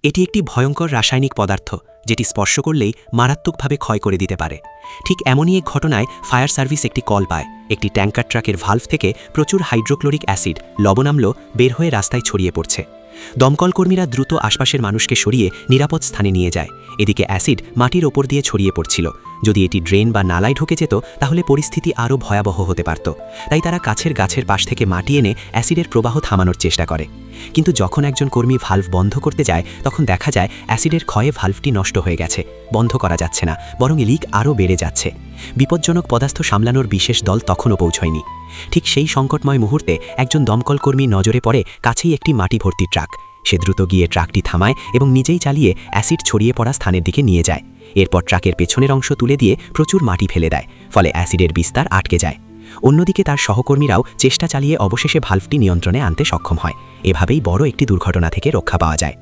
এটি একটি ভয়ঙ্কর রাসায়নিক পদার্থ যেটি স্পর্শ করলেই মারাত্মকভাবে ক্ষয় করে দিতে পারে। ঠিক এমনই এক ঘটনায় ফায়ার সার্ভিস একটি কল পায়। একটি ট্যাঙ্কার ট্রাকের ভালভ থেকে প্রচুর হাইড্রোক্লোরিক অ্যাসিড লবণাম্ল বের হয়ে রাস্তায় ছড়িয়ে পড়ছে। দমকল কর্মীরা দ্রুত আশপাশের মানুষকে সরিয়ে নিরাপদ স্থানে নিয়ে যায়। এদিকে অ্যাসিড মাটির ওপর দিয়ে ছড়িয়ে পড়ছিল। যদি এটি ড্রেন বা নালায় ঢুকে যেত তাহলে পরিস্থিতি আরও ভয়াবহ হতে পারত। তাই তারা কাছের গাছের পাশ থেকে মাটি এনে অ্যাসিডের প্রবাহ থামানোর চেষ্টা করে। কিন্তু যখন একজন কর্মী ভালভ বন্ধ করতে যায় তখন দেখা যায় অ্যাসিডের ক্ষয়ে ভালভটি নষ্ট হয়ে গেছে, বন্ধ করা যাচ্ছে না, বরং লিক আরও বেড়ে যাচ্ছে। বিপজ্জনক পদার্থ সামলানোর বিশেষ দল তখনও পৌঁছয়নি। ঠিক সেই সংকটময় মুহূর্তে একজন দমকল কর্মী নজরে পড়ে কাছেই একটি মাটি ভর্তি ট্রাক। সে দ্রুত গিয়ে ট্রাকটি থামায় এবং নিজেই চালিয়ে অ্যাসিড ছড়িয়ে পড়া স্থানের দিকে নিয়ে যায়। এরপর ট্রাকের পেছনের অংশ তুলে দিয়ে প্রচুর মাটি ফেলে দেয়, ফলে অ্যাসিডের বিস্তার আটকে যায়। অন্যদিকে তার সহকর্মীরাও চেষ্টা চালিয়ে অবশেষে ভালভটি নিয়ন্ত্রণে আনতে সক্ষম হয়। এভাবেই বড় একটি দুর্ঘটনা থেকে রক্ষা পাওয়া যায়।